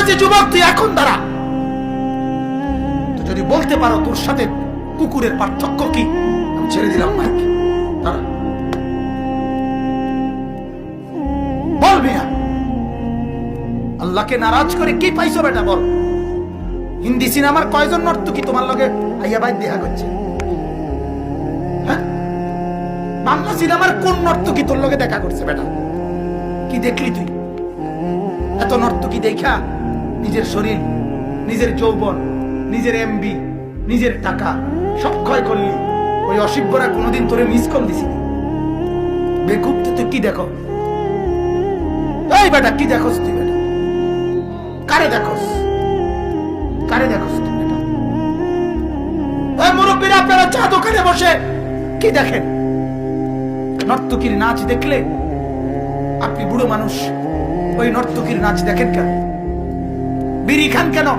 বলতেছি যুবক তুই এখন দাঁড়া, তো যদি বলতে পারো তোর সাথে কুকুরের পার্থক্য কি, আমি ছেড়ে দিলাম মাইক। দাঁড়া, বলবি না। আল্লাহকে নারাজ করে কি পাইছো বেটা বল? হিন্দি সিনেমার কয়জন নর্তকী তোমার লগে আইয়া ভাই দেখা করছে? হ্যাঁ, বাংলা সিনেমার কোন নর্তকী তোর লগে দেখা করছে বেটা? কি দেখলি তুই? এত নর্তকী দেখা নিজের শরীর, নিজের যৌবন, নিজের এমবি, নিজের টাকা সব ক্ষয় করলি। ওই অসিব্যরা কোনোদিন তোরে মিস কল দিছি? বেকুব তুই কি দেখো? এই বেটা কি দেখোস তুই বেটা? কারে দেখোস? কারে দেখোস তুই বেটা? ওই মুরব্বীরা আপনারা চা দোকানে বসে কি দেখেন? নর্তকীর নাচ দেখলে আপনি বুড়ো মানুষ ওই নর্তকীর নাচ দেখেন কেন? বিড়ি খান কেন?